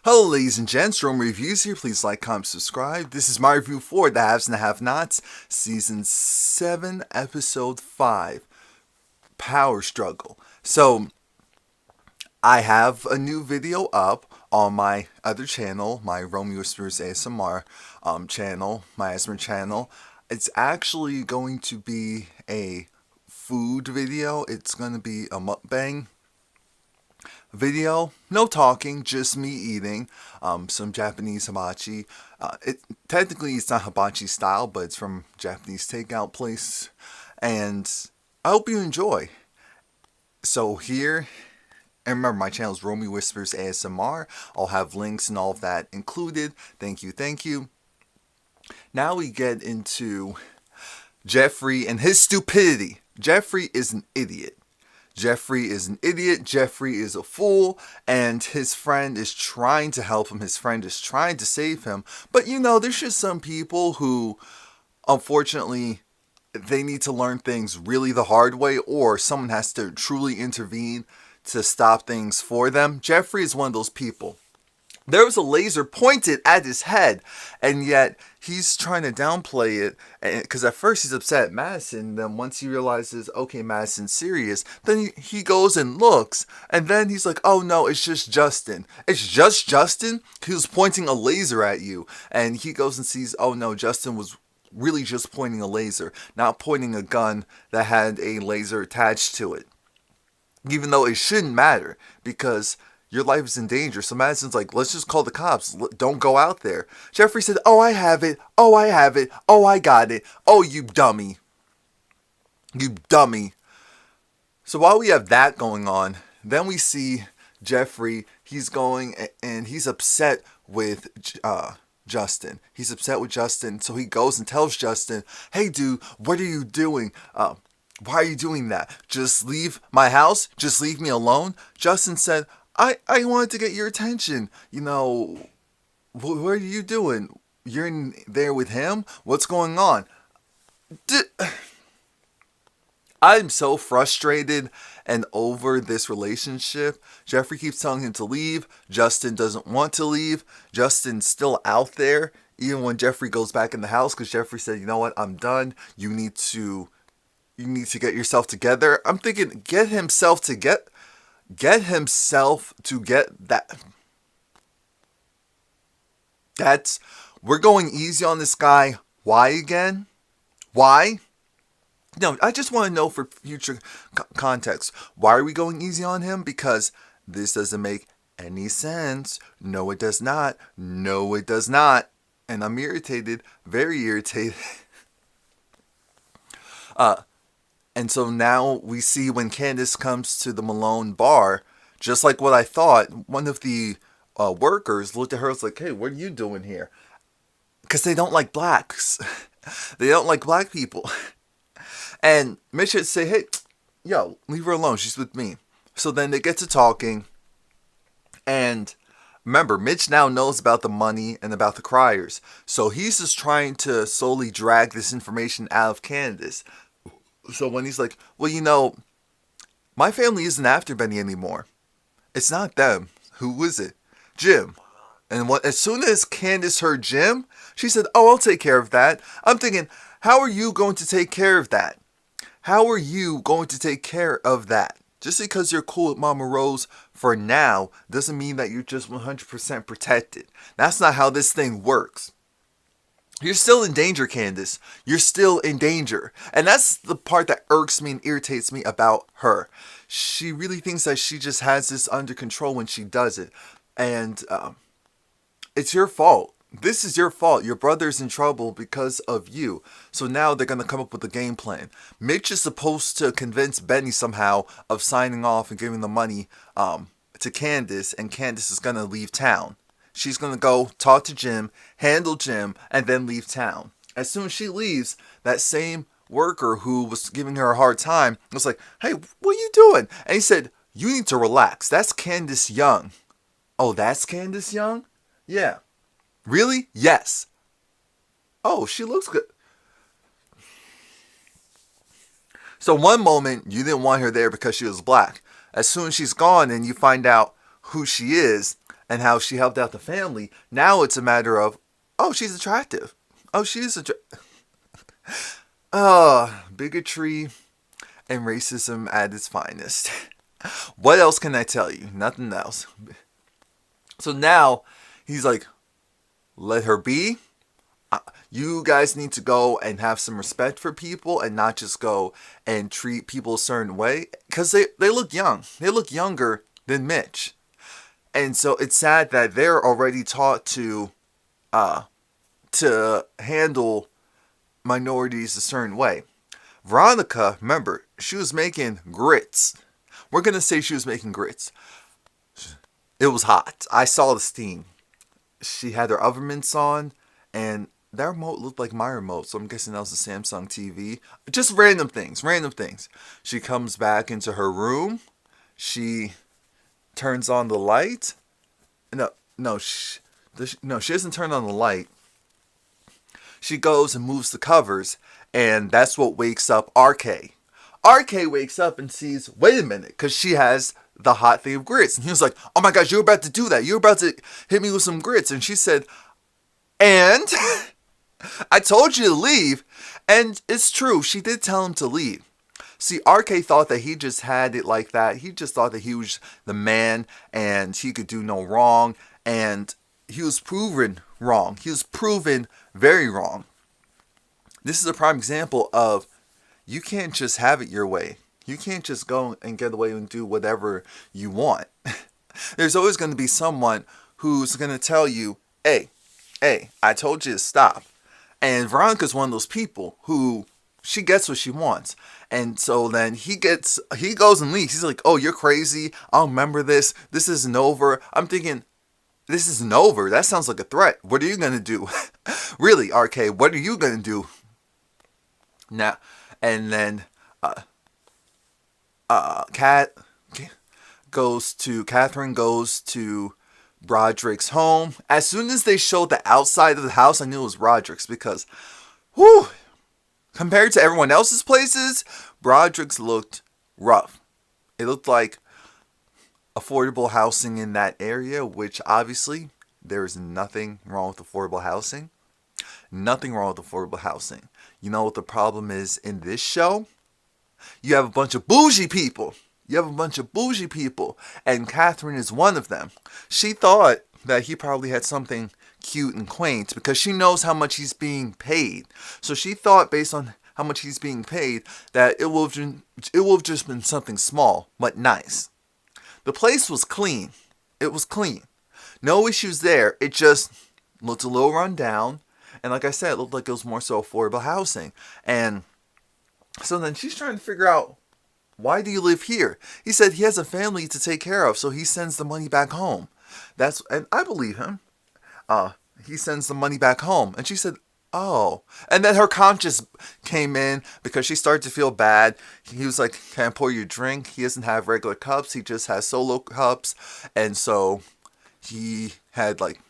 Hello ladies and gents, Romie Reviews here. Please like, comment, subscribe. This is my review for The Haves and the Have-Nots, Season 7, Episode 5, Power Struggle. So, I have a new video up on my other channel, my Romie Whispers ASMR channel, my ASMR channel. It's actually going to be a food video. It's going to be a mukbang video, no talking, just me eating some Japanese hibachi. Technically it's not hibachi style, but it's from Japanese takeout place, and I hope you enjoy. So here, and remember my channel is Romie Whispers ASMR. I'll have links and all of that included. Thank you. Now we get into Jeffrey and his stupidity. Jeffrey is an idiot. Jeffrey is a fool, and his friend is trying to help him. His friend is trying to save him. But you know, there's just some people who, unfortunately, they need to learn things really the hard way, or someone has to truly intervene to stop things for them. Jeffrey is one of those people. There was a laser pointed at his head, and yet he's trying to downplay it, because at first he's upset at Madison. Then once he realizes, okay, Madison's serious, then he goes and looks, and then he's like, oh no, it's just Justin. It's just Justin? He was pointing a laser at you. And he goes and sees, oh no, Justin was really just pointing a laser, not pointing a gun that had a laser attached to it. Even though it shouldn't matter, because your life is in danger. So Madison's like, let's just call the cops. Don't go out there. Jeffrey said, oh, I have it. Oh, I have it. Oh, I got it. Oh, you dummy. You dummy. So while we have that going on, then we see Jeffrey. He's going and he's upset with Justin. He's upset with Justin. So he goes and tells Justin, hey, dude, what are you doing? Why are you doing that? Just leave my house. Just leave me alone. Justin said, I wanted to get your attention. You know, what are you doing? You're in there with him? What's going on? I'm so frustrated and over this relationship. Jeffrey keeps telling him to leave. Justin doesn't want to leave. Justin's still out there, even when Jeffrey goes back in the house, because Jeffrey said, you know what, I'm done. You need to get yourself together. I'm thinking, get himself to get that. We're going easy on this guy. Why again? Why? No, I just want to know for future context. Why are we going easy on him? Because this doesn't make any sense. No, it does not. No, it does not. And I'm irritated, very irritated. And so now we see when Candace comes to the Malone bar, just like what I thought, one of the workers looked at her and was like, hey, what are you doing here? Because they don't like blacks. They don't like black people. And Mitch should say, hey, yo, leave her alone. She's with me. So then they get to talking. And remember, Mitch now knows about the money and about the criers. So he's just trying to slowly drag this information out of Candace. So when he's like, well, you know, my family isn't after Benny anymore. It's not them. Who is it? Jim. And as soon as Candace heard Jim, she said, oh, I'll take care of that. I'm thinking, how are you going to take care of that? How are you going to take care of that? Just because you're cool with Mama Rose for now doesn't mean that you're just 100% protected. That's not how this thing works. You're still in danger, Candace. You're still in danger. And that's the part that irks me and irritates me about her. She really thinks that she just has this under control when she does it. And it's your fault. This is your fault. Your brother's in trouble because of you. So now they're going to come up with a game plan. Mitch is supposed to convince Benny somehow of signing off and giving the money to Candace. And Candace is going to leave town. She's going to go talk to Jim, handle Jim, and then leave town. As soon as she leaves, that same worker who was giving her a hard time was like, hey, what are you doing? And he said, you need to relax. That's Candace Young. Oh, that's Candace Young? Yeah. Really? Yes. Oh, she looks good. So one moment, you didn't want her there because she was black. As soon as she's gone and you find out who she is, and how she helped out the family. Now it's a matter of, oh, she's attractive. Oh, she's bigotry and racism at its finest. What else can I tell you? Nothing else. So now he's like, let her be. You guys need to go and have some respect for people and not just go and treat people a certain way. Because they look young. They look younger than Mitch. And so it's sad that they're already taught to handle minorities a certain way. Veronica, remember, she was making grits. We're going to say she was making grits. It was hot. I saw the steam. She had her oven mitts on, and that remote looked like my remote, so I'm guessing that was a Samsung TV. Just random things. She comes back into her room. She turns on the light. No, she doesn't turn on the light. She goes and moves the covers, and that's what wakes up RK. RK wakes up and sees, wait a minute, because she has the hot thing of grits. And he was like, oh my gosh, you're about to do that. You're about to hit me with some grits. And she said, and I told you to leave. And it's true. She did tell him to leave. See, RK thought that he just had it like that. He just thought that he was the man and he could do no wrong. And he was proven wrong. He was proven very wrong. This is a prime example of you can't just have it your way. You can't just go and get away and do whatever you want. There's always going to be someone who's going to tell you, hey, I told you to stop. And Veronica's one of those people who she gets what she wants. And so then he goes and leaves. He's like, oh, you're crazy. I'll remember this. This isn't over. I'm thinking, this isn't over. That sounds like a threat. What are you going to do? Really, RK, what are you going to do? Now, and then Catherine goes to Broderick's home. As soon as they showed the outside of the house, I knew it was Broderick's because, whew, compared to everyone else's places, Broderick's looked rough. It looked like affordable housing in that area, which obviously there is nothing wrong with affordable housing. Nothing wrong with affordable housing. You know what the problem is in this show? You have a bunch of bougie people. And Catherine is one of them. She thought that he probably had something cute and quaint because she knows how much he's being paid. So she thought, based on how much he's being paid, that it will have just been something small but nice. The place was clean. It was clean. No issues there. It just looked a little run down. And like I said, it looked like it was more so affordable housing. And so then she's trying to figure out, why do you live here? He said he has a family to take care of, so he sends the money back home. And I believe him. He sends the money back home. And she said, oh. And then her conscience came in because she started to feel bad. He was like, can I pour you a drink? He doesn't have regular cups. He just has solo cups. And so he had like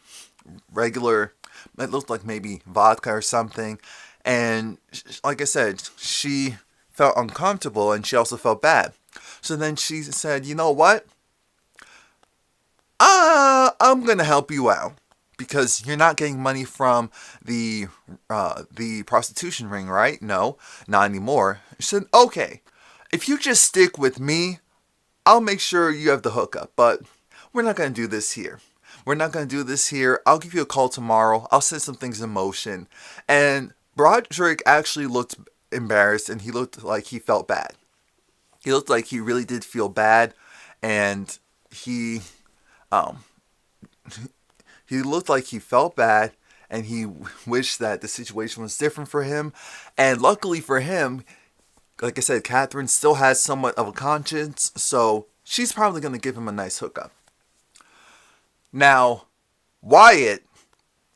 regular, it looked like maybe vodka or something. And like I said, she felt uncomfortable and she also felt bad. So then she said, you know what? I'm going to help you out because you're not getting money from the prostitution ring, right? No, not anymore. She said, okay, if you just stick with me, I'll make sure you have the hookup, but we're not going to do this here. I'll give you a call tomorrow. I'll set some things in motion. And Broderick actually looked embarrassed and he looked like he felt bad. He looked like he really did feel bad, and he looked like he felt bad and he wished that the situation was different for him. And luckily for him, like I said, Catherine still has somewhat of a conscience, so she's probably going to give him a nice hookup. Now, Wyatt,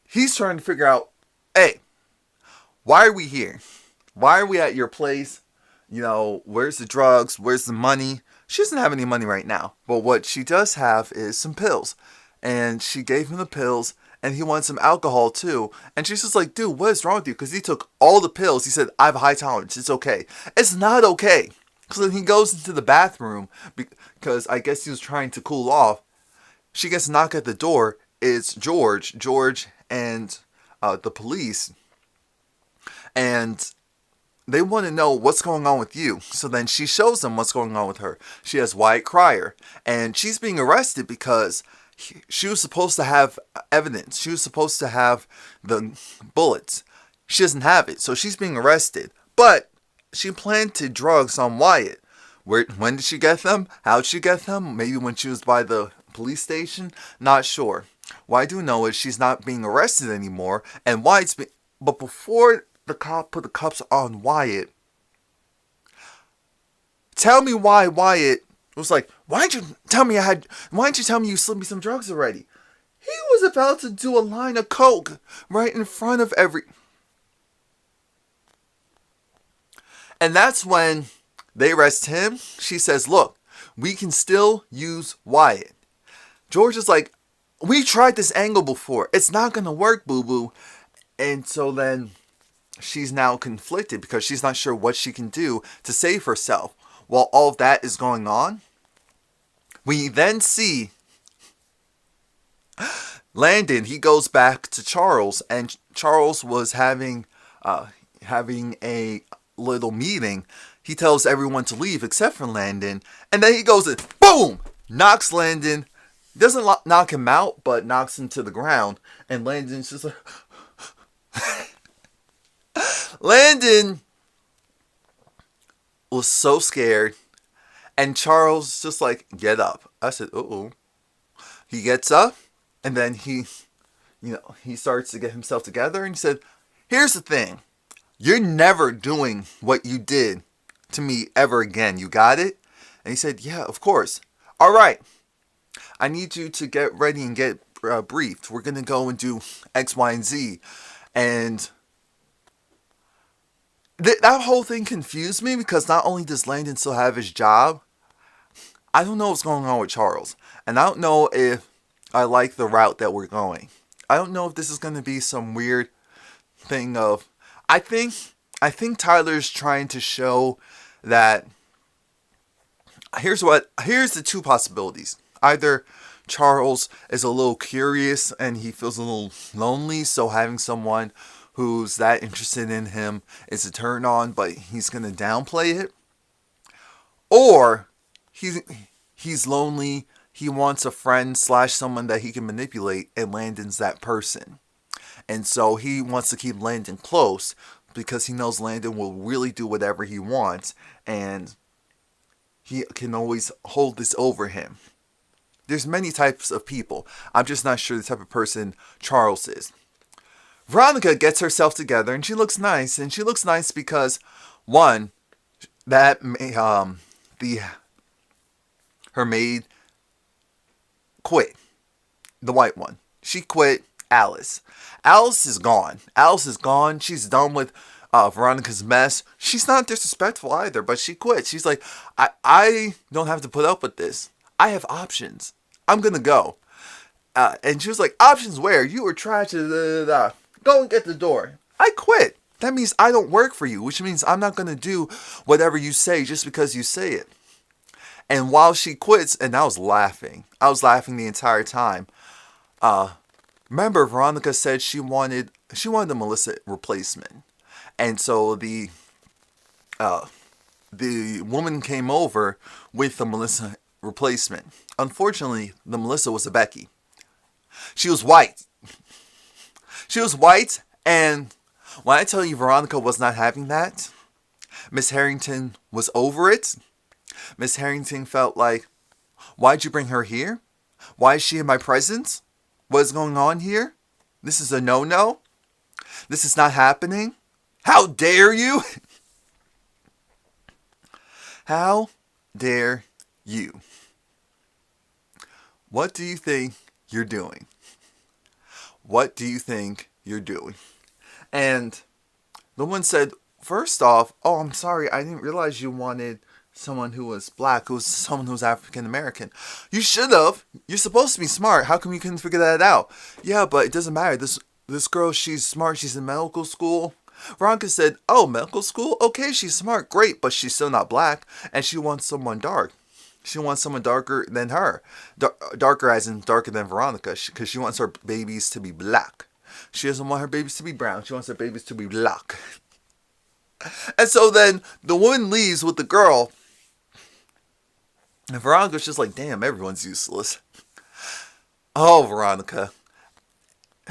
he's trying to figure out, hey, why are we here? Why are we at your place? You know, where's the drugs? Where's the money? She doesn't have any money right now. But what she does have is some pills. And she gave him the pills, and he wanted some alcohol too. And she's just like, dude, what is wrong with you? Because he took all the pills. He said, I have a high tolerance. It's okay. It's not okay. So then he goes into the bathroom because I guess he was trying to cool off. she gets a knock at the door. It's George and the police. And they want to know what's going on with you. So then she shows them what's going on with her. She has Wyatt Cryer. And she's being arrested because she was supposed to have evidence. She was supposed to have the bullets. She doesn't have it. So she's being arrested. But she planted drugs on Wyatt. When did she get them? How did she get them? Maybe when she was by the police station? Not sure. What I do know is she's not being arrested anymore. And Wyatt's been... But before the cop put the cuffs on Wyatt, tell me why Wyatt was like, why didn't you tell me you slipped me some drugs already? He was about to do a line of coke right in front of And that's when they arrest him. She says, look, we can still use Wyatt. George is like, we tried this angle before. It's not going to work, boo-boo. And so then she's now conflicted because she's not sure what she can do to save herself. While all of that is going on, we then see Landon. He goes back to Charles, and Charles was having a little meeting. He tells everyone to leave except for Landon, and then he goes and boom, knocks Landon. Doesn't knock him out, but knocks him to the ground, and Landon's just like... Landon was so scared, and Charles just like, get up. I said, uh-oh. He gets up, and then he starts to get himself together, and he said, here's the thing. You're never doing what you did to me ever again. You got it? And he said, yeah, of course. All right. I need you to get ready and get briefed. We're going to go and do X, Y, and Z. And that whole thing confused me because not only does Landon still have his job, I don't know what's going on with Charles. And I don't know if I like the route that we're going. I don't know if this is going to be some weird thing of... I think Tyler's trying to show that... Here's the two possibilities. Either Charles is a little curious and he feels a little lonely, so having someone who's that interested in him is a turn on, but he's going to downplay it. Or he's lonely, he wants a friend / someone that he can manipulate, and Landon's that person. And so he wants to keep Landon close because he knows Landon will really do whatever he wants, and he can always hold this over him. There's many types of people. I'm just not sure the type of person Charles is. Veronica gets herself together and she looks nice. And she looks nice because, one, that her maid quit. The white one. She quit Alice. Alice is gone. She's done with Veronica's mess. She's not disrespectful either, but she quit. She's like, I don't have to put up with this. I have options. I'm going to go. And she was like, options where? You were trash. Go and get the door. I quit. That means I don't work for you, which means I'm not going to do whatever you say just because you say it. And while she quits, and I was laughing. The entire time. Remember, Veronica said she wanted a Melissa replacement. And so the woman came over with the Melissa replacement. Unfortunately, the Melissa was a Becky. She was white. And when I tell you Veronica was not having that, Miss Harrington was over it. Miss Harrington felt like, why'd you bring her here? Why is she in my presence? What is going on here? This is a no-no. This is not happening. How dare you? How dare you? What do you think you're doing? What do you think you're doing? And the one said, first off, oh, I'm sorry, I didn't realize you wanted someone who was black, someone who was African American. You should have. You're supposed to be smart. How come you couldn't figure that out? Yeah, but it doesn't matter. This girl, she's smart. She's in medical school. Veronica said, oh, medical school? Okay, she's smart. Great, but she's still not black, and she wants someone dark. She wants someone darker than her. Darker as in darker than Veronica, because she wants her babies to be black. She doesn't want her babies to be brown. She wants her babies to be black. And so then the woman leaves with the girl. And Veronica's just like, damn, everyone's useless. Oh, Veronica.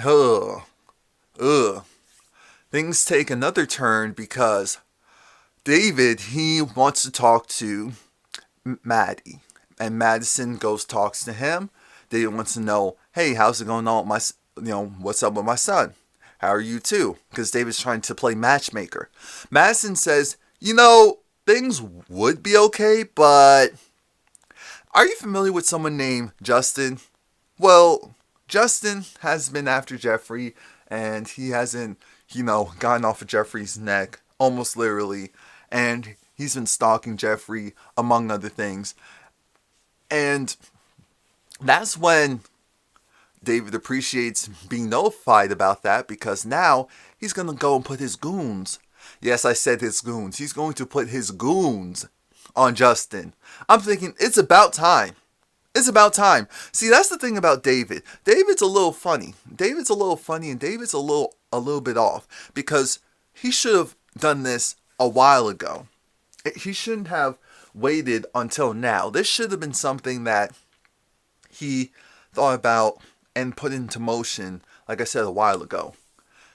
Ugh. Ugh. Things take another turn because David, he wants to talk to Maddie. And Madison goes talks to him. David wants to know, hey, how's it going on with what's up with my son? How are you too? Because David's trying to play matchmaker. Madison says, things would be okay, but are you familiar with someone named Justin? Well, Justin has been after Jeffrey, and he hasn't, gotten off of Jeffrey's neck, almost literally. And he's been stalking Jeffrey, among other things. And that's when David appreciates being notified about that, because now he's going to go and put his goons. Yes, I said his goons. He's going to put his goons on Justin. I'm thinking, it's about time. It's about time. See, that's the thing about David. David's a little funny. And David's a little bit off, because he should have done this a while ago. He shouldn't have waited until now. This should have been something that he thought about and put into motion, like I said, a while ago.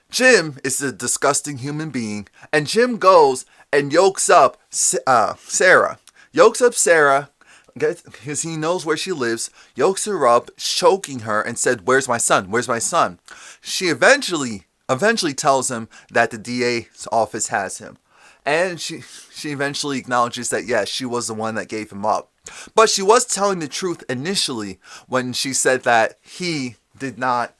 Jim is a disgusting human being, and Jim goes and yokes up Sarah. Yokes up Sarah, because he knows where she lives, yokes her up, choking her, and said, where's my son? Where's my son? She eventually tells him that the DA's office has him. And she eventually acknowledges that, yes, she was the one that gave him up. But she was telling the truth initially when she said that he did not,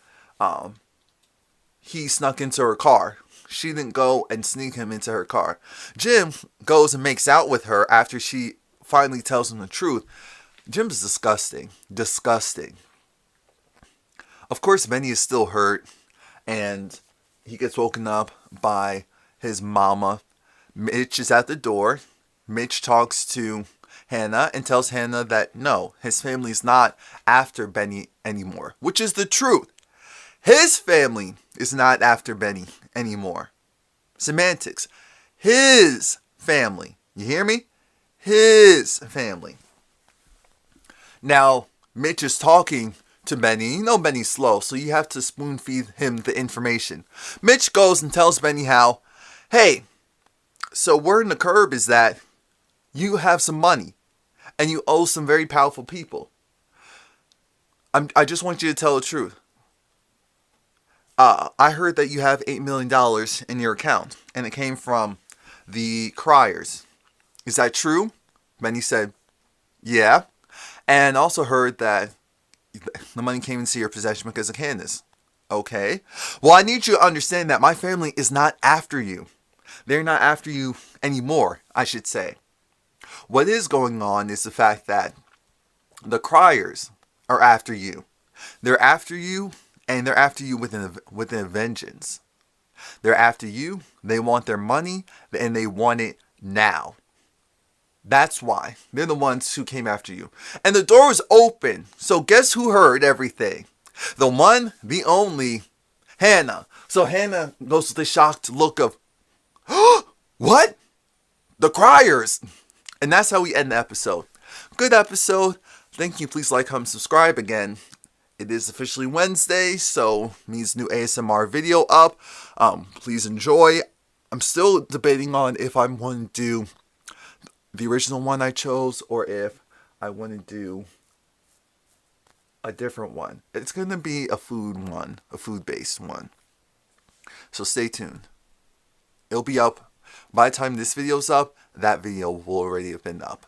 he snuck into her car. She didn't go and sneak him into her car. Jim goes and makes out with her after she finally tells him the truth. Jim's disgusting. Disgusting. Of course, Benny is still hurt, and he gets woken up by his mama. Mitch is at the door. Mitch talks to Hannah and tells Hannah that no, his family's not after Benny anymore, which is the truth. His family is not after Benny anymore. Semantics. His family. You hear me? His family. Now, Mitch is talking to Benny. You know Benny's slow, so you have to spoon feed him the information. Mitch goes and tells Benny how, hey, so word in the curb is that you have some money and you owe some very powerful people. I just want you to tell the truth. I heard that you have $8 million in your account, and it came from the Criers. Is that true? Benny said, yeah. And also heard that the money came into your possession because of Candace. Okay. Well, I need you to understand that my family is not after you. They're not after you anymore, I should say. What is going on is the fact that the Criers are after you. They're after you, and they're after you with a vengeance. They're after you, they want their money, and they want it now. That's why. They're the ones who came after you. And the door was open, so guess who heard everything? The one, the only, Hannah. So Hannah goes with a shocked look of, what? The Criers. And that's how we end the episode. Good episode. Thank you. Please like, comment, subscribe. Again, it is officially Wednesday, so means new ASMR video up. Please enjoy. I'm still debating on if I want to do the original one I chose or if I want to do a different one. It's going to be a food one, a food-based one. So stay tuned. It'll be up. By the time this video's up, that video will already have been up.